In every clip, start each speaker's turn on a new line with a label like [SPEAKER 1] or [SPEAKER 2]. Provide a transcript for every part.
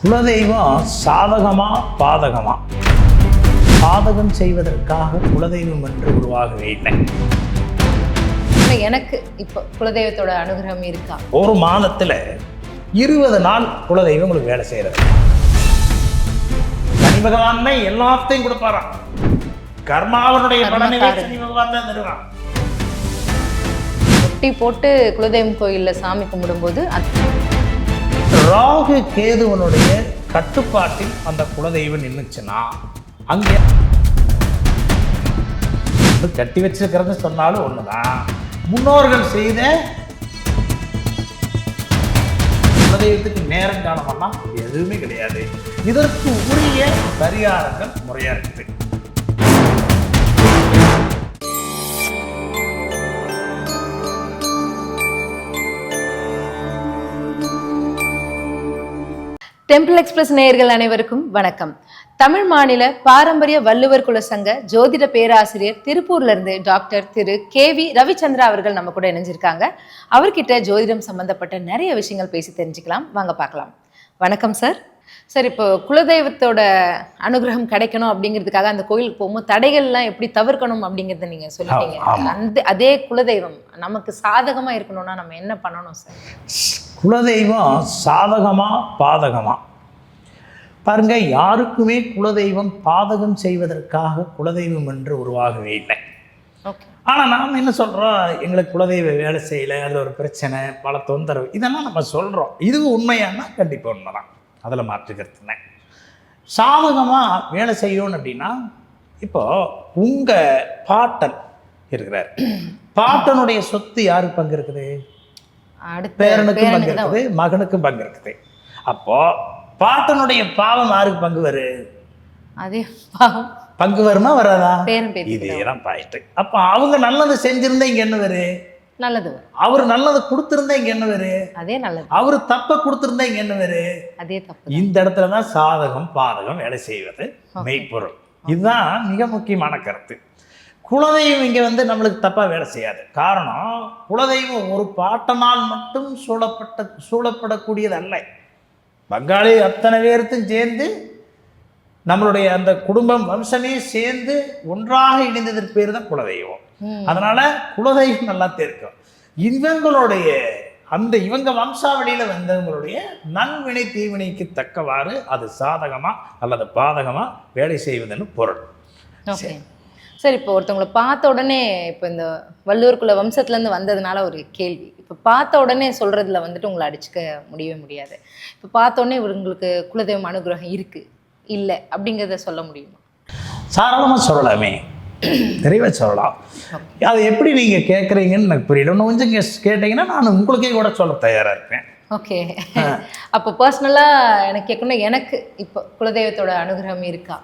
[SPEAKER 1] குலதெய்வம் சாதகமா பாதகமா? பாதகம் செய்வதற்காக குலதெய்வம் என்று உருவாகவே இல்லை.
[SPEAKER 2] எனக்கு இப்போ குலதெய்வத்தோட அனுகிரகம் இருக்கா?
[SPEAKER 1] ஒரு மாதத்துல 20 நாள் குலதெய்வம் உங்களுக்கு வேலை செய்யறது. சனி பகவான் எல்லாத்தையும் கொடுப்பாராம். கர்மாவனுடைய பலனை சனி பகவான் தான் தருவான்.
[SPEAKER 2] ஒட்டி போட்டு குலதெய்வம் கோயில்ல சாமி கும்பிடும்போது
[SPEAKER 1] ராகு கேதுவனுடைய கட்டுப்பாட்டில் அந்த குலதெய்வம் நின்றுச்சுன்னா அங்கே கட்டி வச்சிருக்கிறது சொன்னாலும் ஒண்ணுதான். முன்னோர்கள் செய்த குலதெய்வத்துக்கு நேரம் காலமெல்லாம் எதுவுமே கிடையாது. இதற்கு உரிய பரிகாரங்கள் முறையா இருக்குது.
[SPEAKER 2] டெம்பிள் எக்ஸ்பிரஸ் நேயர்கள் அனைவருக்கும் வணக்கம். தமிழ் மாநில பாரம்பரிய வள்ளுவர் குல சங்க ஜோதிட பேராசிரியர் திருப்பூர்ல இருந்து டாக்டர் திரு KV ரவிச்சந்திரா அவர்கள் நம்ம கூட இணைஞ்சிருக்காங்க. அவர்கிட்ட ஜோதிடம் சம்பந்தப்பட்ட நிறைய விஷயங்கள் பேசி தெரிஞ்சுக்கலாம். வாங்க பார்க்கலாம். வணக்கம் சார். சார், இப்போ குலதெய்வத்தோட அனுகிரகம் கிடைக்கணும் அப்படிங்கிறதுக்காக அந்த கோயிலுக்கு போகும்போது தடைகள்லாம் எப்படி தவிர்க்கணும் அப்படிங்கிறத நீங்க சொல்லிட்டீங்க. அதே குலதெய்வம் நமக்கு சாதகமா இருக்கணும்னா நம்ம என்ன பண்ணணும் சார்?
[SPEAKER 1] குலதெய்வம் சாதகமா பாதகமா? பாருங்க, யாருக்குமே குலதெய்வம் பாதகம் செய்வதற்காக குலதெய்வம் என்று உருவாகவே இல்லை. ஆனால் நாம் என்ன சொல்கிறோம், எங்களுக்கு குலதெய்வ வேலை செய்யலை, அதில் ஒரு பிரச்சனை, பல தொந்தரவு, இதெல்லாம் நம்ம சொல்கிறோம். இது உண்மையானா கண்டிப்பாக உண்மைதான், அதில் மாற்றுக்கிறதுனே. சாதகமாக வேலை செய்யணும் அப்படின்னா, இப்போது உங்கள் பாட்டன் இருக்கிறார், பாட்டனுடைய சொத்து யாருக்கு பங்கு இருக்குது? பேரனுக்கும் பங்கு இருக்குது, மகனுக்கும் பங்கு இருக்குது. அப்போ பாட்டனுடைய பாவம் யாருக்கு பங்கு வரும்?
[SPEAKER 2] அதே பாவம்
[SPEAKER 1] பங்கு வருமா வராதா?
[SPEAKER 2] இதெல்லாம்
[SPEAKER 1] பாயிட்டு. அப்ப அவங்க நல்லது செஞ்சிருந்தா இங்க என்ன வரும்?
[SPEAKER 2] நல்லது.
[SPEAKER 1] அவரு நல்லது கொடுத்திருந்தா இங்க என்ன வரும்?
[SPEAKER 2] அதே நல்லது.
[SPEAKER 1] அவரு தப்ப கொடுத்திருந்தா இங்க என்ன வரும்?
[SPEAKER 2] அதே தப்பு.
[SPEAKER 1] இந்த இடத்துலதான் சாதகம் பாதகம் வேலை செய்வது மெய்ப்பொருள். இதுதான் மிக முக்கியமான கருத்து. குலதெய்வம் இங்கே நம்மளுக்கு தப்பாக வேலை செய்யாது. காரணம், குலதெய்வம் ஒரு பாட்டனால் மட்டும் சூழப்படக்கூடியது அல்ல. பங்காளி அத்தனை பேர்த்தும் சேர்ந்து நம்மளுடைய அந்த குடும்பம் வம்சமே சேர்ந்து ஒன்றாக இணைந்ததற்கு பேர் தான் குலதெய்வம். அதனால குலதெய்வம் நல்லா தெரியும். இவங்க வம்சாவளியில் வந்தவங்களுடைய நன்வினை தீவினைக்கு தக்கவாறு அது சாதகமா அல்லது பாதகமா வேலை செய்வதுன்னு பொருள்.
[SPEAKER 2] சார், இப்போ ஒருத்தவங்களை பார்த்த உடனே, இப்போ இந்த வள்ளுவர்குல வம்சத்துலேருந்து வந்ததுனால ஒரு கேள்வி, இப்போ பார்த்த உடனே சொல்கிறதுல உங்களை அடிச்சுக்க முடியவே முடியாது. இப்போ பார்த்த உடனே இவங்களுக்கு குலதெய்வம் அனுகிரகம் இருக்குது இல்லை அப்படிங்கிறத சொல்ல முடியுமா?
[SPEAKER 1] சாதாரணமாக சொல்லலாமே, நிறைய சொல்லலாம். அதை எப்படி நீங்கள் கேட்குறீங்கன்னு எனக்கு புரியல. இன்னும் கொஞ்சம் கேட்டீங்கன்னா நான் உங்களுக்கே கூட சொல்ல தயாராக இருப்பேன்.
[SPEAKER 2] ஓகே. அப்போ பர்சனலாக எனக்கு கேட்கணும், எனக்கு இப்போ குலதெய்வத்தோட அனுகிரகம் இருக்கா?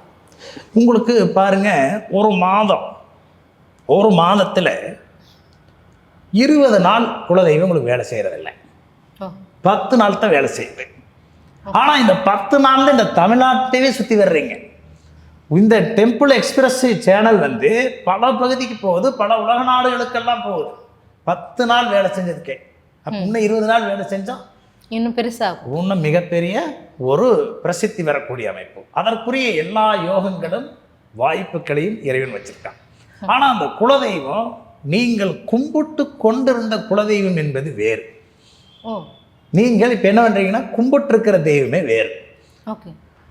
[SPEAKER 1] உங்களுக்கு பாருங்க, ஒரு மாதத்தில் 20 நாள் குலதெய்வம் உங்களுக்கு வேலை செய்யறதில்லை. 10 நாள் தான் வேலை செய்யுது. ஆனால் இந்த 10 நாள்ல இந்த தமிழ்நாட்டையே சுற்றி வர்றீங்க. இந்த டெம்பிள் எக்ஸ்பிரஸ் சேனல் பல பகுதிக்கு போகுது, பல உலக நாடுகளுக்கெல்லாம் போகுது. 10 நாள் வேலை செஞ்சதுக்கே. அப்போ இன்னும் 20 நாள் வேலை செஞ்சோம்,
[SPEAKER 2] இன்னும் பெருசாகும்,
[SPEAKER 1] இன்னும் மிகப்பெரிய ஒரு பிரசித்தி வரக்கூடிய அமைப்பு. அதற்குரிய எல்லா யோகங்களும் வாய்ப்புகளையும் இறைவன் வச்சிருக்கான். ஆனால் அந்த குலதெய்வம் நீங்கள் கும்பிட்டு கொண்டிருந்த குலதெய்வம் என்பது வேறு. நீங்கள் இப்போ என்ன பண்றீங்கன்னா, கும்பிட்டு இருக்கிற தெய்வமே வேறு.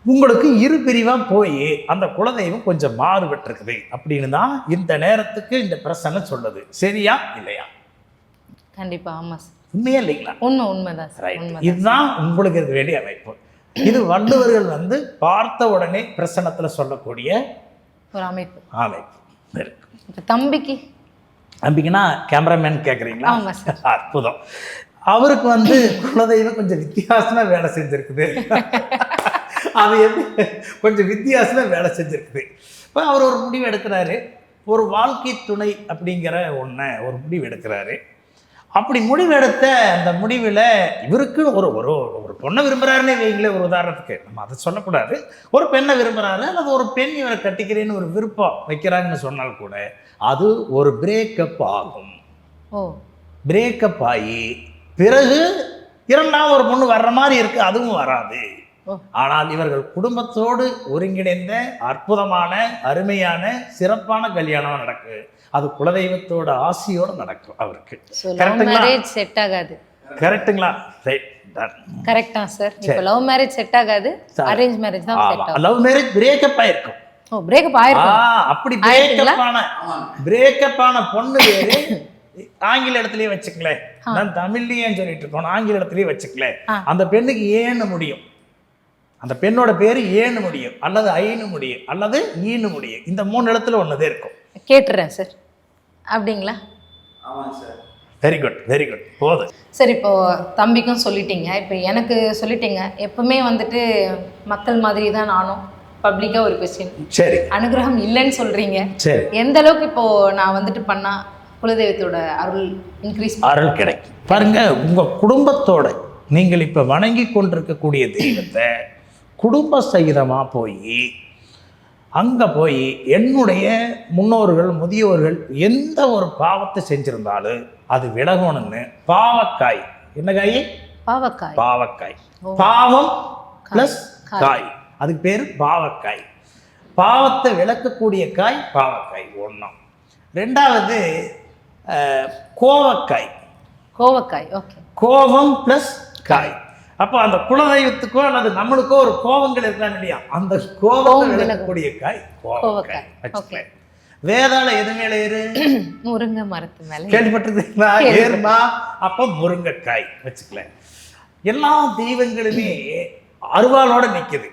[SPEAKER 1] உங்களுக்கு இரு பிரிவா போய் அந்த குலதெய்வம் கொஞ்சம் மாறுபட்டிருக்குது அப்படின்னு தான் இந்த நேரத்துக்கு இந்த பிரச்சனை சொல்லுது. சரியா இல்லையா?
[SPEAKER 2] கண்டிப்பா. ஆமா சார்.
[SPEAKER 1] உண்மையா இல்லைங்களா?
[SPEAKER 2] உண்மைதான்.
[SPEAKER 1] இதுதான் உங்களுக்கு இருக்க வேண்டிய அமைப்பு. இது வள்ளுவர்கள் பார்த்த உடனே பிரசனத்துல சொல்லக்கூடிய
[SPEAKER 2] ஒரு அமைப்பு
[SPEAKER 1] இருக்கு.
[SPEAKER 2] தம்பிக்குன்னா
[SPEAKER 1] கேமராமேன் கேட்குறீங்களா? அற்புதம். அவருக்கு குலதெய்வம் கொஞ்சம் வித்தியாசமா வேலை செஞ்சிருக்குது. அது கொஞ்சம் வித்தியாசமா வேலை செஞ்சிருக்குது. இப்போ அவர் ஒரு முடிவு எடுக்கிறாரு, ஒரு வாழ்க்கை துணை அப்படிங்கிற ஒரு முடிவு எடுக்கிறாரு. அப்படி முடிவெடுத்த அந்த முடிவில் இவருக்கு ஒரு பொண்ணை விரும்புகிறாருன்னே வைங்களேன். ஒரு உதாரணத்துக்கு நம்ம அதை சொல்லக்கூடாது. ஒரு பெண்ணை விரும்புகிறாரு அல்லது ஒரு பெண் இவரை கட்டிக்கிறேன்னு ஒரு விருப்பம் வைக்கிறாங்கன்னு சொன்னால் கூட அது ஒரு பிரேக்கப் ஆகும். பிரேக்கப் ஆகி பிறகு இரண்டாவது ஒரு பொண்ணு வர்ற மாதிரி இருக்குது, அதுவும் வராது. ஆனால் இவர்கள் குடும்பத்தோடு ஒருங்கிணைந்த அற்புதமான அருமையான சிறப்பான கல்யாணம் நடக்கு. அது குலதெய்வத்தோட ஆசியோட நடக்கும் அவருக்கு.
[SPEAKER 2] செட் ஆகாது.
[SPEAKER 1] கரெக்ட்டுங்களா?
[SPEAKER 2] கரெக்டா சார்? இப்போ லவ் மேரேஜ் செட் ஆகாது, அரேஞ்ச் மேரேஜ் தான் செட் ஆகும்.
[SPEAKER 1] லவ் மேரேஜ் பிரேக்கப் ஆயிருக்கும்.
[SPEAKER 2] ஓ, பிரேக்கப் ஆயிருக்கும்.
[SPEAKER 1] அப்படி பிரேக்கப் ஆன பொண்ணு பேரு ஆங்கில இடத்துலயே வச்சுக்கல. நான் தமிழ்லயே சொல்லிட்டு இருக்கோம், ஆங்கில இடத்துலயே வச்சுக்கல. அந்த பெண்ணுக்கு ஏன்னு முடியும், அந்த பெண்ணோட பேரு ஏன்னு முடியும், அல்லது ஐன்னு முடியும், அல்லது ஈன்னு முடியும். இந்த 3 இடத்துல ஒண்ணுதே இருக்கும்.
[SPEAKER 2] கேட்டுறேன் சார். அப்படிங்களா?
[SPEAKER 3] ஆமாங்க sir.
[SPEAKER 1] Very good, very good. போதும்
[SPEAKER 2] சார். இப்போ தம்பிக்கும் சொல்லிட்டீங்க, இப்போ எனக்கு சொல்லிட்டீங்க. எப்பவுமே வந்துட்டு மக்கள் மாதிரி தான் நானும் பப்ளிக்கா ஒரு கொஸ்டின்.
[SPEAKER 1] சரி,
[SPEAKER 2] அனுகிரகம் இல்லைன்னு சொல்றீங்க.
[SPEAKER 1] சரி,
[SPEAKER 2] எந்த அளவுக்கு இப்போ நான் வந்துட்டு பண்ணா குலதெய்வத்தோட அருள் இன்க்ரீஸ்
[SPEAKER 1] அருள் கிடைக்கும் பாருங்க. உங்க குடும்பத்தோட நீங்கள் இப்ப வணங்கி கொண்டிருக்கக்கூடிய தெய்வத்தை குடும்ப சகிதமா போய் அங்க போய் என்னுடைய முன்னோர்கள் முதியோர்கள் எந்த ஒரு பாவத்தை செஞ்சிருந்தாலும் அது விலகணும்னு பாவக்காய், என்ன காய்?
[SPEAKER 2] பாவக்காய்.
[SPEAKER 1] பாவக்காய். பாவம் பிளஸ் காய், அதுக்கு பேரு பாவக்காய். பாவத்தை விளக்கக்கூடிய காய் பாவக்காய். 1. 2வது கோவக்காய்.
[SPEAKER 2] கோவக்காய். ஓகே.
[SPEAKER 1] கோவம் பிளஸ் காய். அப்போ அந்த குலதெய்வத்துக்கோ அல்லது நம்மளுக்கோ ஒரு கோவங்கள் இருக்காங்க இல்லையா, அந்த கோவத்தை விளக்கக்கூடிய காய் கோவக்காய் வச்சுக்கல. வேதாள எது மேல ஏறு?
[SPEAKER 2] முருங்கை மரத்து மேல.
[SPEAKER 1] கேள்விப்பட்டிருக்கீங்களா? ஏறுமா? அப்போ முருங்கைக்காய் வச்சுக்கல. எல்லா தெய்வங்களுமே அருவாளோட நிக்குது.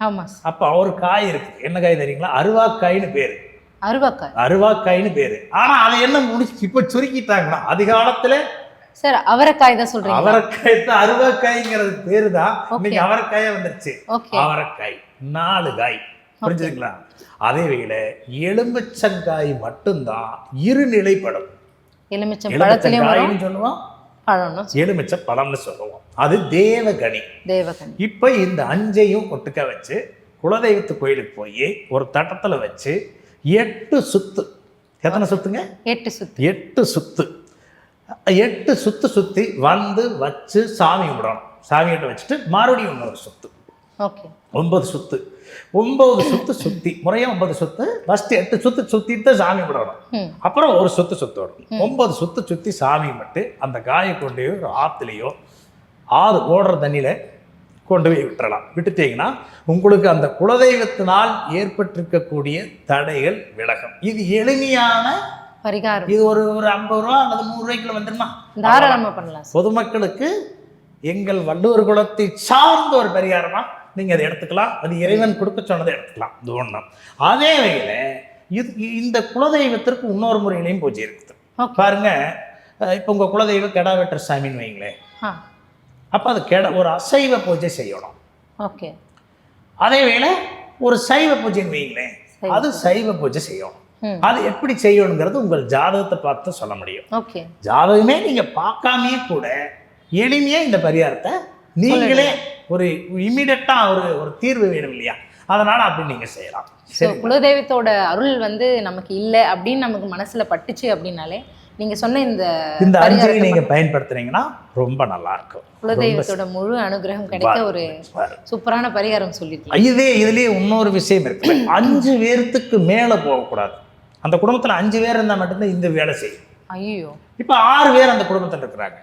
[SPEAKER 2] ஆமா.
[SPEAKER 1] அப்ப ஒரு காய் இருக்கு. என்ன காய் தெரியுங்களா? அருவாக்காய்னு பேரு.
[SPEAKER 2] அருவாக்காய்.
[SPEAKER 1] அருவாக்காய்னு பேரு. ஆனா அதை என்ன முடிச்சு இப்ப சுருக்கிட்டாங்கன்னா, அதிகாலத்துல
[SPEAKER 2] சார் அவரைக்காய் தான் சொல்றீங்க.
[SPEAKER 1] அவரைக்காய் தான், அருவாக்காய்ங்கிறது பேரு தான். இன்னைக்கு அவரைக்காயா வந்துருச்சு. அவரைக்காய் 4 காய். புரிஞ்சுதுங்களா? அதே வேளை எலுமிச்சங்காய் மட்டும்தான் இருநிலைப்படும்.
[SPEAKER 2] எலுமிச்சம்பழம்
[SPEAKER 1] சொல்லுவோம்,
[SPEAKER 2] பழம்,
[SPEAKER 1] எலுமிச்சை பழம்னு சொல்லுவோம். அது தேவகனி.
[SPEAKER 2] தேவகனி.
[SPEAKER 1] இப்ப இந்த 5ஐயும் ஒட்டுக்க வச்சு குலதெய்வத்து கோயிலுக்கு போய் ஒரு தட்டத்துல வச்சு 8 சுத்து. எத்தனை சுத்துங்க?
[SPEAKER 2] 8 சுத்து.
[SPEAKER 1] 8 சுத்து. 8 சுத்து சுத்தி வந்து வச்சு சாமி கும்பிடணும். சாமிகிட்ட வச்சுட்டு மறுபடியும் இன்னொரு சுத்து.
[SPEAKER 2] ஓகே.
[SPEAKER 1] 9 சுத்து. 9 சுத்து சுத்தி முறையா 9 சுத்து. ஃபர்ஸ்ட் 8 சுத்து சுத்திட்டு சாமி விடணும். அப்புறம் ஒரு சுத்து சுத்தணும். 9 சுத்து சுத்தி சாமி மட்டும் அந்த காயை கொண்டு ஒரு ஆத்துலையோ ஆறு ஓடுற தண்ணியில கொண்டு போய் விட்டுறலாம். விட்டுட்டீங்கன்னா உங்களுக்கு அந்த குலதெய்வத்தினால் ஏற்பட்டிருக்கக்கூடிய தடைகள் விலகும். இது எளிமையான
[SPEAKER 2] பரிகாரம்.
[SPEAKER 1] இது ஒரு 50 ரூபா அல்லது 100 ரூபாய்க்குள்ள வந்துருமா?
[SPEAKER 2] தாராளமா பண்ணலாம்.
[SPEAKER 1] பொதுமக்களுக்கு எங்கள் வள்ளுவர் குலத்தை சார்ந்த ஒரு பரிகாரமா நீங்க அதை எடுத்துக்கலாம். அது இறைவன் கொடுக்க சொன்னதை எடுத்துக்கலாம். இது 1. அதே வகையில இந்த குலதெய்வத்திற்கு இன்னொரு முறையிலையும் பூஜை இருக்குது. பாருங்க, இப்போ உங்க குலதெய்வ கெடா வெட்டுற சாமின்னு வைங்களேன். அப்ப அது ஒரு அசைவ பூஜை செய்யணும்.
[SPEAKER 2] ஓகே.
[SPEAKER 1] அதே வேளை ஒரு சைவ பூஜைன்னு வைங்களேன், அது சைவ பூஜை செய்யணும். அது எப்படி செய்யணுங்கிறது உங்கள் ஜாதகத்தை பார்த்து சொல்ல முடியும்.
[SPEAKER 2] ஓகே.
[SPEAKER 1] ஜாதகமே நீங்க பார்க்காமே கூட எளிமையா இந்த பரிகாரத்தை நீங்களே ஒரு இம்மிடியட்டா ஒரு தீர்வு வேணும் இல்லையா, அதனால அப்படி நீங்க செய்யலாம்.
[SPEAKER 2] குலதெய்வத்தோட அருள் வந்து நமக்கு இல்லை அப்படின்னு நமக்கு மனசுல பட்டுச்சு அப்படின்னாலே நீங்க சொன்ன இந்த
[SPEAKER 1] 5 நீங்க பயன்படுத்துறீங்கன்னா ரொம்ப நல்லா இருக்கும்.
[SPEAKER 2] குலதெய்வத்தோட முழு அனுகிரகம் கிடைக்க ஒரு சூப்பரான பரிகாரம் சொல்லிருக்கீங்க.
[SPEAKER 1] இதுலயே இன்னொரு விஷயம் இருக்கு. 5 பேருக்கு மேல போகக்கூடாது. அந்த குடும்பத்துல 5 பேர் இருந்தா மட்டும்தான் இந்த வேலை செய்யும்.
[SPEAKER 2] ஐயோ,
[SPEAKER 1] இப்ப 6 பேர் அந்த குடும்பத்துல இருக்கிறாங்க.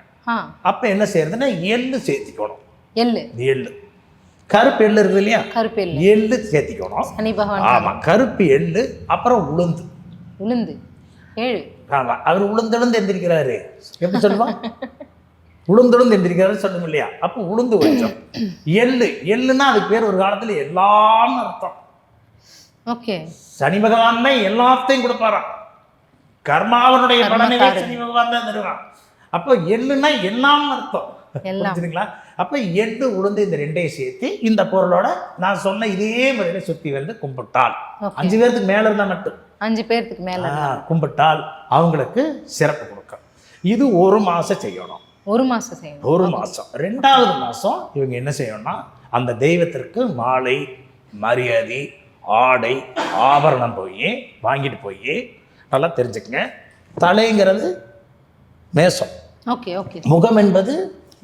[SPEAKER 1] அப்ப என்ன செய்யறதுன்னா எள்ளு சேர்த்திக்கணும். எள்ளு கருப்பு எள்ளு இருக்குது இல்லையா,
[SPEAKER 2] கருப்பு
[SPEAKER 1] எள்ளு சேர்த்திக்கணும்.
[SPEAKER 2] சனி பகவான்.
[SPEAKER 1] ஆமா, கருப்பு எள்ளு. அப்புறம் உளுந்து.
[SPEAKER 2] 7.
[SPEAKER 1] ஆமா, அவர் உளுந்தெழுந்து எந்திரிக்கிறாரு. எப்படி சொல்லுவான்? உளுந்தெழுந்து எந்திரிக்கிறாரு சொல்லும் இல்லையா. அப்ப உளுந்து கொஞ்சம், எள்ளுன்னா அதுக்கு பேர் ஒரு காலத்துல எல்லாம் அர்த்தம்.
[SPEAKER 2] ஓகே.
[SPEAKER 1] சனி பகவான் தான் எல்லாத்தையும் கொடுப்பாராம். கர்மாவனுடைய பலனை சனி பகவான் தான் தருவான். அப்போ எள்ளுன்னா எல்லாம் அர்த்தம். புரிஞ்சுதுங்களா? அப்ப எள்ளு உளுந்து இந்த 2ஐயும் சேர்த்து இந்த பொருளோட நான் சொன்ன இதே முறையில சுத்தி வந்து கும்பிட்டால் 5 பேருக்கு மேல இருந்தா மட்டும்
[SPEAKER 2] 5 பேருக்கு மேல
[SPEAKER 1] கும்பிட்டால் அவங்களுக்கு சிறப்பு கொடுக்கும். இது 1 மாசம் செய்யணும்.
[SPEAKER 2] 1 மாசம் செய்யணும்.
[SPEAKER 1] 1 மாசம். 2வது மாசம் இவங்க என்ன செய்யணும்னா அந்த தெய்வத்திற்கு மாலை மரியாதை ஆடை ஆபரணம் போய் வாங்கிட்டு போய் நல்லா தெரிஞ்சுக்கங்க. தலைங்கிறது மேசம்.
[SPEAKER 2] ஓகே. ஓகே.
[SPEAKER 1] முகம் என்பது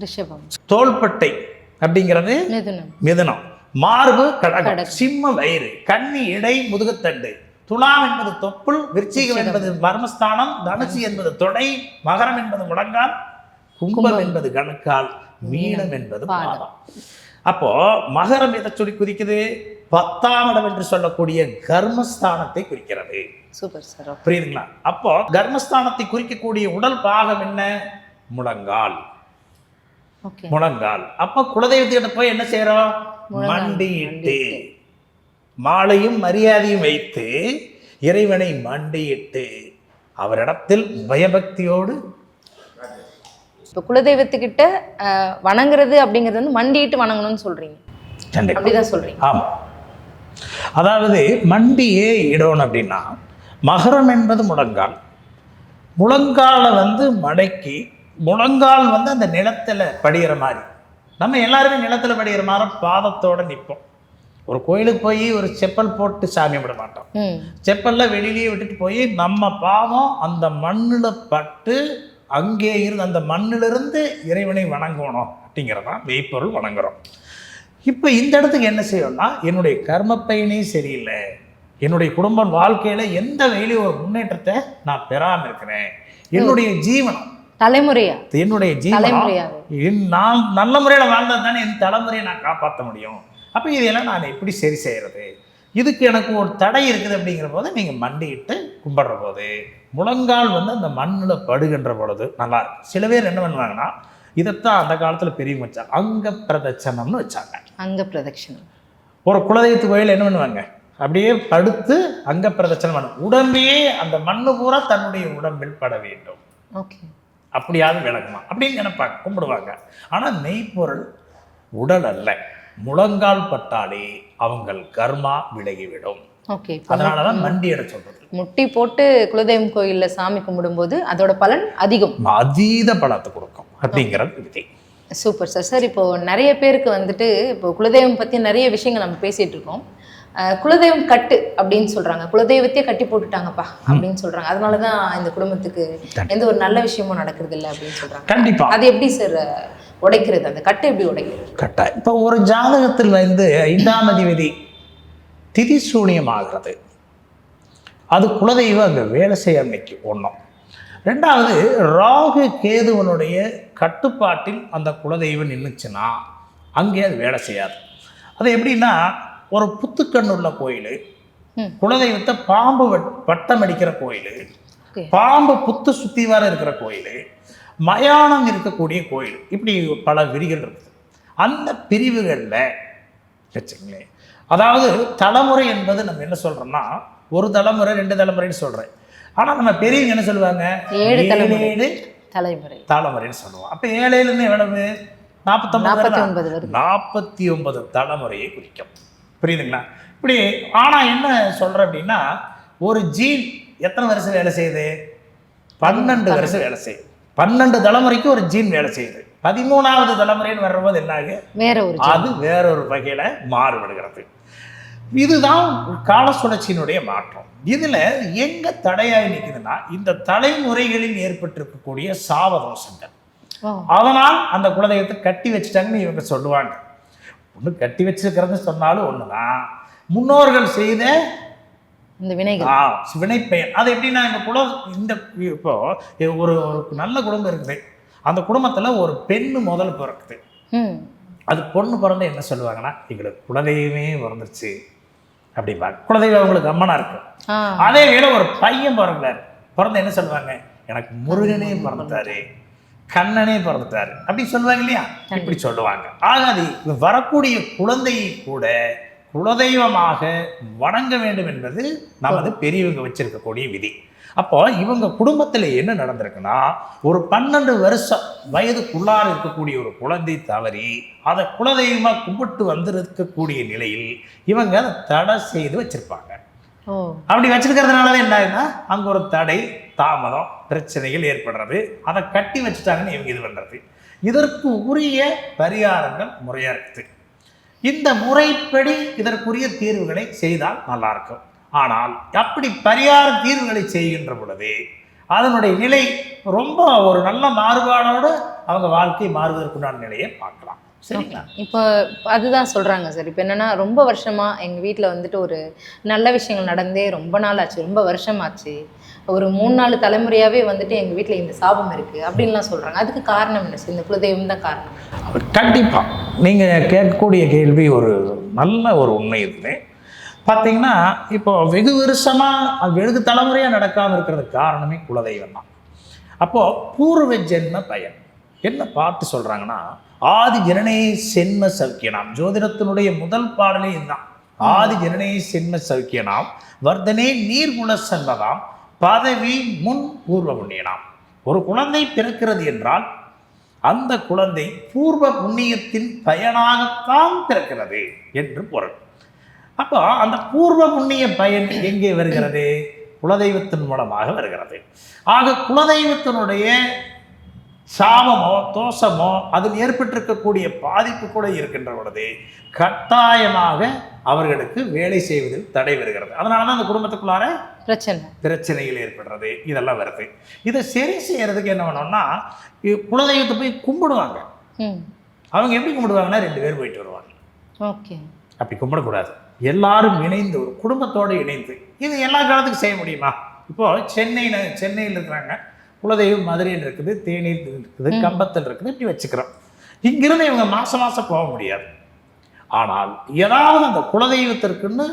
[SPEAKER 2] ரிஷபம்.
[SPEAKER 1] தோள்பட்டை அப்படிங்கிறது
[SPEAKER 2] மிதுனம்.
[SPEAKER 1] மிதுனம். மார்பு கடகம், சிம்ம வயிறு, கன்னி இடை முதுகுத்தண்டு, துலாம் என்பது தொப்புள், விருச்சிகம் என்பது மர்மஸ்தானம், தனுசு என்பது தொடை, மகரம் என்பது முழங்கால், கும்பம் என்பது கணுக்கால், மீனம் என்பது பாதம். அப்போ மகரம் எதை சொல்லி குறிக்குது? 10ஆம் இடம் என்று சொல்லக்கூடிய கர்மஸ்தானத்தை குறிக்கிறது.
[SPEAKER 2] Super sir.
[SPEAKER 1] புரியுதுங்களா? அப்போ கர்மஸ்தானத்தை குறிக்கக்கூடிய உடல் பாகம் என்ன? முழங்கால். முழங்கால். அப்ப குலதெய்வத்திட்ட போய் என்ன செய்யறோம்? மண்டியிட்டு மாலையும் மரியாதையும் வைத்து இறைவனை மண்டியிட்டு அவரிடத்தில் பயபக்தியோடு.
[SPEAKER 2] இப்போ குலதெய்வத்துக்கிட்ட வணங்குறது அப்படிங்கிறது வந்து மண்டியிட்டு வணங்கணும்னு சொல்றீங்க. அப்படிதான் சொல்றீங்க.
[SPEAKER 1] ஆமா. அதாவது மண்டியே இடணும் அப்படின்னா, மகரம் என்பது முழங்கால். முழங்காலை வந்து மடக்கி, முழங்கால் வந்து அந்த நிலத்துல படிகிற மாதிரி, நம்ம எல்லாருமே நிலத்துல படிகிற மாதிரி பாதத்தோட நிற்போம். ஒரு கோயிலுக்கு போய் ஒரு செப்பல் போட்டு சாமி விட மாட்டோம். செப்பல்ல வெளியிலேயே விட்டுட்டு போய் நம்ம பாதம் அந்த மண்ணுல பட்டு அங்கே இருந்து அந்த மண்ணிலிருந்து இறைவனை வணங்கணும் அப்படிங்கிறதான் மெய்ப்பொருள் வணங்குறோம். இப்போ இந்த இடத்துக்கு என்ன செய்யணும்னா, என்னுடைய கர்ம பயனே சரியில்லை, என்னுடைய குடும்ப வாழ்க்கையில எந்த வகையிலும் ஒரு முன்னேற்றத்தை நான் பெறாமல் இருக்கிறேன், என்னுடைய ஜீவனம்
[SPEAKER 2] தலைமுறையா,
[SPEAKER 1] என்னுடைய ஜீவனம் நான் நல்ல முறையில் வாழ்ந்தது தானே என் தலைமுறையை நான் காப்பாற்ற முடியும். அப்போ இதையெல்லாம் நான் எப்படி சரி செய்கிறது? இதுக்கு எனக்கு ஒரு தடை இருக்குது அப்படிங்கிற போது நீங்கள் மண்டிட்டு கும்பிடுற போது முழங்கால் வந்து அந்த மண்ணில் படுகின்ற பொழுது நல்லா இருக்கும். சில பேர் என்ன பண்ணுவாங்கன்னா, இதைத்தான் அந்த காலத்தில் பெரியவங்க வச்சாங்க, அங்க பிரதட்சணம்னு வச்சாங்க.
[SPEAKER 2] அங்க பிரதட்சணம். ஒரு
[SPEAKER 1] குலதெய்வத்து கோயில் என்ன பண்ணுவாங்க, அப்படியே படுத்து அங்க பிரதட்சணம் பண்ணும். உடம்பையே அந்த மண்ணு பூரா தன்னுடைய உடம்பில் பட வேண்டும்.
[SPEAKER 2] ஓகே,
[SPEAKER 1] அப்படியாவது விளக்குமா அப்படின்னு நினைப்பாங்க, கும்பிடுவாங்க. ஆனால் மெய்ப்பொருள் உடல் அல்ல, முழங்கால் பட்டாலே அவங்கள் கர்மா விலகிவிடும். அதனாலதான் மண்டி எட சொல்றது.
[SPEAKER 2] முட்டி போட்டு குலதெய்வம் கோயில்ல சாமி கும்பிடும்போது அதோட பலன் அதிகம்,
[SPEAKER 1] அதீத பலத்தை கொடுக்கும் அப்படிங்கிறது விதி.
[SPEAKER 2] Super sir. சார், இப்போ நிறைய பேருக்கு வந்துட்டு இப்போ குலதெய்வம் பத்தி நிறைய விஷயங்கள் நம்ம பேசிட்டு இருக்கோம். குலதெய்வம் கட்டு அப்படின்னு சொல்றாங்க, குலதெய்வத்தையே கட்டி போட்டுட்டாங்கப்பா அப்படின்னு சொல்றாங்க. அதனாலதான் இந்த குடும்பத்துக்கு எந்த ஒரு நல்ல விஷயமும் நடக்கிறது இல்லை அப்படின்னு சொல்றாங்க.
[SPEAKER 1] கண்டிப்பா.
[SPEAKER 2] அது எப்படி சார் உடைக்கிறது? அந்த கட்டை எப்படி உடைக்கிறது?
[SPEAKER 1] கட்டை இப்போ ஒரு ஜாதகத்தில் வந்து 5ஆம் அதிபதி திதி சூனியம் ஆகிறது, அது குலதெய்வம் அங்கே வேலை செய்ய அன்னைக்கு ஒன்றும். ரெண்டாவது, ராகு கேதுவனுடைய கட்டுப்பாட்டில் அந்த குலதெய்வம் நின்றுச்சுன்னா அங்கே அது வேலை செய்யாது. அது எப்படின்னா, ஒரு புத்துக்கண் உள்ள கோயில், குலதெய்வத்தை பாம்பு வட்டம் அடிக்கிற கோயில், பாம்பு புத்து சுத்தி வர இருக்கிற கோயில், மயானம் இருக்கக்கூடிய கோயில், இப்படி பல விரிகள் இருக்குது. அந்த பிரிவுகளில் வச்சுங்களேன், அதாவது தலைமுறை என்பது நம்ம என்ன சொல்றோம்னா, ஒரு தலைமுறை 2 தலைமுறைன்னு சொல்றேன். ஆனால் நம்ம பெரியவங்க என்ன சொல்லுவாங்க,
[SPEAKER 2] 7
[SPEAKER 1] தலைமுறைன்னு சொல்லுவோம். அப்போ 7லேருந்து எவ்வளவு? 49 தலைமுறையை குறிக்கும். புரியுதுங்களா? இப்படி. ஆனால் என்ன சொல்கிறேன் அப்படின்னா, ஒரு ஜீன் எத்தனை வருஷம் வேலை செய்யுது? 12 வருஷம் வேலை செய்யுது. 12 தலைமுறைக்கு ஒரு ஜீன் வேலை செய்யுது. 13வது தலைமுறைன்னு வர்றபோது என்ன ஆகு? அது வேற ஒரு வகையில் மாறுபடுகிறது. இதுதான் கால சுழற்சியினுடைய மாற்றம். இதில் எங்க தடையாகி நிற்குதுன்னா, இந்த தலைமுறைகளில் ஏற்பட்டிருக்கக்கூடிய சாபதோஷங்கள். அதனால் அந்த குலதெய்வத்தை கட்டி வச்சுட்டாங்கன்னு இவங்க சொல்லுவாங்க. ஒன்று கட்டி வச்சிருக்கிறது சொன்னாலும் ஒண்ணுதான், முன்னோர்கள் செய்த இந்த வினைப்பெயர். அது எப்படின்னா, இந்த இப்போ ஒரு நல்ல குடும்பம் இருக்குது, அந்த குடும்பத்துல ஒரு பெண்ணு முதல்ல பிறக்குது. அது பொண்ணு பிறந்து என்ன சொல்லுவாங்கன்னா, எங்களுக்கு குலதெய்வமே பிறந்துருச்சு அப்படிம்பாங்க. குலதெய்வம் அவங்களுக்கு அம்மனா இருக்கு. அதே வேளை ஒரு பையன் பிறந்து என்ன சொல்லுவாங்க, எனக்கு முருகனே பிறந்துட்டாரு, கண்ணனே பிறந்துட்டாரு அப்படி சொல்லுவாங்க இல்லையா? இப்படி சொல்லுவாங்க. ஆகாது வரக்கூடிய குழந்தையை கூட குலதெய்வமாக வணங்க வேண்டும் என்பது நமது பெரியவங்க வச்சிருக்கக்கூடிய விதி. அப்போ இவங்க குடும்பத்தில் என்ன நடந்திருக்குன்னா, ஒரு 12 வருஷம் வயதுக்குள்ளார இருக்கக்கூடிய ஒரு குழந்தை தவறி அதை குலதெய்வமாக கும்பிட்டு வந்திருக்கக்கூடிய நிலையில் இவங்க அதை தடை செய்து வச்சிருப்பாங்க. அப்படி வச்சிருக்கிறதுனால என்ன ஆகுதுன்னா, அங்கே ஒரு தடை, தாமதம், பிரச்சனைகள் ஏற்படுறது. அதை கட்டி வச்சுட்டாங்கன்னு இவங்க இது பண்ணுறது. இதற்கு உரிய பரிகாரங்கள் முறையாக இருக்குது. இந்த முறைப்படி இதற்குரிய தீர்வுகளை செய்தால் நல்லா இருக்கும். ஆனால் அப்படி பரிகார தீர்வுகளை செய்கின்ற பொழுது அதனுடைய நிலை ரொம்ப ஒரு நல்ல மாறுபாடோடு அவங்க வாழ்க்கை மாறுவதற்குண்டான நிலையை பார்க்கலாம். சரிங்களா?
[SPEAKER 2] இப்போ அதுதான் சொல்கிறாங்க சார். இப்போ என்னென்னா ரொம்ப வருஷமாக எங்கள் வீட்டில் வந்துட்டு ஒரு நல்ல விஷயங்கள் நடந்தே ரொம்ப நாள் ஆச்சு, ரொம்ப வருஷம் ஆச்சு, ஒரு 3-4 தலைமுறையாகவே வந்துட்டு எங்கள் வீட்டில் இந்த சாபம் இருக்குது அப்படின்லாம் சொல்கிறாங்க. அதுக்கு காரணம் என்ன சார்? இந்த குலதெய்வம் தான் காரணம்?
[SPEAKER 1] கண்டிப்பாக நீங்கள் கேட்கக்கூடிய கேள்வி ஒரு நல்ல ஒரு உண்மை இது. பார்த்தீங்கன்னா இப்போ வெகு வருஷமாக அது வெகு தலைமுறையாக நடக்காமல் இருக்கிறதுக்கு காரணமே குலதெய்வம் தான். அப்போது பூர்வ ஜென்ம பயன் என்ன பாட்டு சொல்கிறாங்கன்னா, ஆதி ஜனனே சென்ம சௌக்கியனாம். ஜோதிடத்தினுடைய முதல் பாடலே இதுதான். ஆதி ஜனனே சென்ம சௌக்கியனாம் வர்தனே நீர்குல செல்வதாம் பதவி முன் பூர்வ புண்ணியனாம். ஒரு குழந்தை பிறக்கிறது என்றால் அந்த குழந்தை பூர்வ புண்ணியத்தின் பயனாகத்தான் பிறக்கிறது என்று பொருள். அப்போ அந்த பூர்வ புண்ணிய பயன் எங்கே வருகிறது? குலதெய்வத்தின் மூலமாக வருகிறது. ஆக குலதெய்வத்தினுடைய சாபமோ தோஷமோ அதில் ஏற்பட்டிருக்கக்கூடிய பாதிப்பு கூட இருக்கின்ற பொழுது கட்டாயமாக அவர்களுக்கு வேலை செய்வதில் தடை வருகிறது. அதனால தான் அந்த குடும்பத்துக்குள்ளார பிரச்சனைகள் ஏற்படுறது, இதெல்லாம் வருது. இதை சரி செய்யறதுக்கு என்ன பண்ணோம்னா, குலதெய்வத்தை போய் கும்பிடுவாங்க. அவங்க எப்படி கும்பிடுவாங்கன்னா 2 பேர் போயிட்டு வருவாங்க.
[SPEAKER 2] ஓகே,
[SPEAKER 1] அப்படி கும்பிடக்கூடாது. எல்லாரும் இணைந்து ஒரு குடும்பத்தோடு இணைந்து. இது எல்லா காலத்துக்கும் செய்ய முடியுமா? இப்போ சென்னையில் இருக்கிறாங்க, குலதெய்வம் மதுரையில் இருக்குது, தேனியில் இருக்குது, கம்பத்தில் இருக்குது, இப்படி வச்சுக்கிறோம். இங்கிருந்து இவங்க மாதம் போக முடியாது. ஆனால் ஏதாவது அந்த குலதெய்வத்திற்குன்னு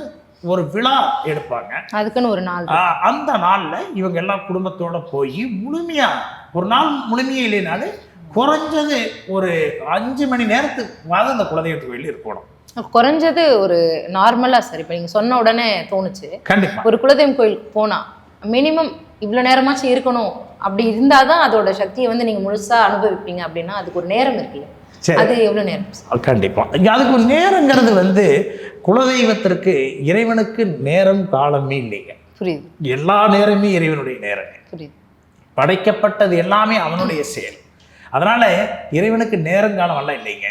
[SPEAKER 1] ஒரு விழா எடுப்பாங்க,
[SPEAKER 2] அதுக்குன்னு ஒரு நாள்.
[SPEAKER 1] அந்த நாளில் இவங்க எல்லாம் குடும்பத்தோடு போய் முழுமையாக ஒரு நாள் முழுமையாக இல்லைனாலும் குறைஞ்சது ஒரு 5 மணி நேரத்துக்கு அந்த குலதெய்வத்து கோயில் இருக்கணும்.
[SPEAKER 2] குறைஞ்சது ஒரு நார்மலாக சார். இப்போ நீங்கள் சொன்ன உடனே தோணுச்சு,
[SPEAKER 1] கண்டிப்பாக ஒரு
[SPEAKER 2] குலதெய்வம் கோயிலுக்கு போனால் மினிமம் இவ்வளோ நேரமாச்சும் இருக்கணும். அப்படி இருந்தால் தான் அதோட சக்தியை வந்து நீங்கள் முழுசாக அனுபவிப்பீங்க. அப்படின்னா அதுக்கு ஒரு நேரம் இருக்குல்ல, அது எவ்வளோ நேரம்?
[SPEAKER 1] கண்டிப்பாக அதுக்கு ஒரு நேரங்கிறது வந்து குலதெய்வத்திற்கு இறைவனுக்கு நேரம் காலமே இல்லைங்க.
[SPEAKER 2] புரியுது.
[SPEAKER 1] எல்லா நேரமே இறைவனுடைய நேரம்.
[SPEAKER 2] புரியுது.
[SPEAKER 1] படைக்கப்பட்டது எல்லாமே அவனுடைய செயல். அதனால இறைவனுக்கு நேரங்காலம் எல்லாம் இல்லைங்க.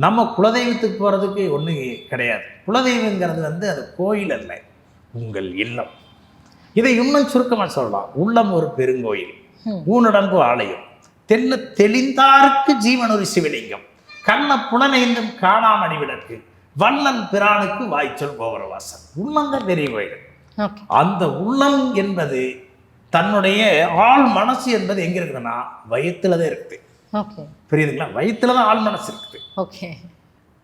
[SPEAKER 1] நம்ம குலதெய்வத்துக்கு போகிறதுக்கு ஒன்றும் கிடையாது. குலதெய்வங்கிறது வந்து அது கோயில் அல்ல, உங்கள் இல்லம். இதை இன்னும் சுருக்கமாக சொல்லலாம். உள்ளம் ஒரு பெருங்கோயில், ஊனடங்கு ஆலயம், தெளிந்தாருக்கு ஜீவனொரு சிவலிங்கம், கண்ண புலனைந்தும் காணாமணி விளக்கு, வண்ணன் பிரானுக்கு வாய்ச்சொல் கோபுரவாசல். உள்ளம்தான் பெரிய கோயில். அந்த உள்ளம் என்பது தன்னுடைய ஆள் மனசு என்பது எங்க இருக்குதுன்னா வயிற்றுல தான் இருக்குது. புரியுதுங்களா? வயிற்றுல தான் ஆள் மனசு இருக்குது.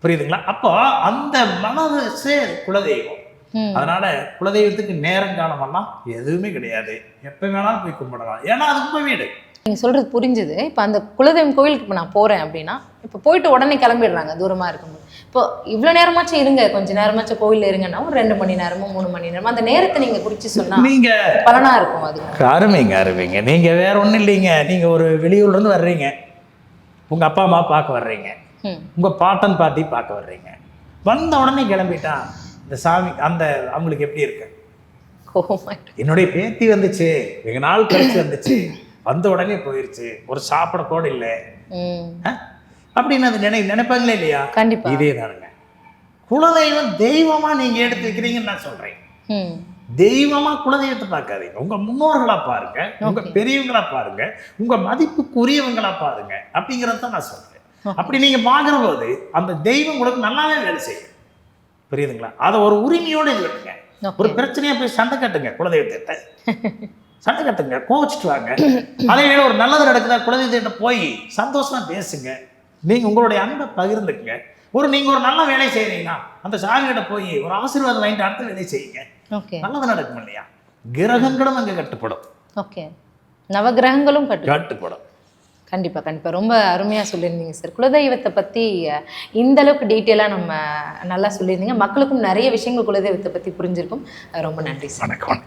[SPEAKER 1] புரியுதுங்களா? அப்போ அந்த மனசே குலதெய்வம். அதனால குலதெய்வத்துக்கு நேரம் காலமெல்லாம் எதுவுமே கிடையாது. எப்ப வேணாலும் போய் கும்பிடலாம். ஏன்னா அது உங்க வீடு.
[SPEAKER 2] நீங்க சொல்றது புரிஞ்சுது. இப்போ அந்த குலதெய்வம் கோயிலுக்கு இப்போ நான் போறேன் அப்படின்னா, இப்போ போயிட்டு உடனே கிளம்பிடுறாங்க தூரமா இருக்கும்போது. இப்போ இவ்வளோ நேரமாச்சும் இருங்க, கொஞ்சம் நேரமாச்சும் கோயிலில் இருங்கன்னா ஒரு 2 மணி நேரமோ 3 மணி நேரமோ அந்த நேரத்தை நீங்க குறிச்சு சொன்னா நீங்க பலனா இருக்கும். அது
[SPEAKER 1] அருமைங்க. நீங்க வேற ஒன்றும் இல்லைங்க. நீங்க ஒரு வெளியூர்ல இருந்து வர்றீங்க, உங்க அப்பா அம்மா பார்க்க வர்றீங்க, உங்க பாட்டன் பாட்டி பார்க்க வர்றீங்க. வந்த உடனே கிளம்பிட்டா இந்த சாமி அந்த அவங்களுக்கு எப்படி இருக்கு? என்னுடைய பேத்தி வந்துச்சு, வெகு நாள் கழிச்சு வந்துச்சு, வந்த உடனே போயிருச்சு, ஒரு சாப்பிட கூட இல்லை அப்படின்னு அது நினைப்பாங்களே இல்லையா?
[SPEAKER 2] கண்டிப்பா.
[SPEAKER 1] இதே தானுங்க குலதெய்வம். தெய்வமா நீங்க எடுத்து வைக்கிறீங்கன்னு நான் சொல்றேன். தெய்வமா குலதெய்வத்தை பார்க்காதீங்க, உங்க முன்னோர்களா பாருங்க, உங்க பெரியவங்களா பாருங்க, உங்க மதிப்புக்குரியவங்களா பாருங்க அப்படிங்கிறத நான் சொல்றேன். அப்படி நீங்க பார்க்கிற போது அந்த தெய்வம் உங்களுக்கு நல்லாவே வேலை செய்யும். புரியுதுங்களா? அதை ஒரு உரிமையோடு இது பண்ணுங்க. ஒரு பிரச்சனையா போய் சண்டை கட்டுங்க, குலதெய்வத்தை சண்டை கட்டுங்க, கோவிச்சுட்டு வாங்க. அதே வேலை ஒரு நல்லது நடக்குதா குலதெய்வத்தை போய் சந்தோஷமா பேசுங்க. நீங்க உங்களுடைய அன்பை பகிர்ந்துக்குங்க. நீங்க ஒரு நல்ல வேலை செய்யறீங்கன்னா அந்த சாமிகிட்ட போய் ஒரு ஆசீர்வாதம் வாங்கிட்டு அடுத்த வேலை செய்யுங்க. நல்லது நடக்கும் இல்லையா? கிரகங்களும் அங்கே கட்டுப்படும்.
[SPEAKER 2] நவகிரகங்களும்
[SPEAKER 1] கட்டுப்படும்.
[SPEAKER 2] கண்டிப்பாக ரொம்ப அருமையாக சொல்லியிருந்தீங்க சார். குலதெய்வத்தை பற்றி இந்த அளவுக்கு டீட்டெயிலாக நம்ம நல்லா சொல்லியிருந்தீங்க. மக்களுக்கும் நிறைய விஷயங்கள் குலதெய்வத்தை பற்றி புரிஞ்சிருக்கும். ரொம்ப நன்றி சார்.
[SPEAKER 1] வணக்கம்.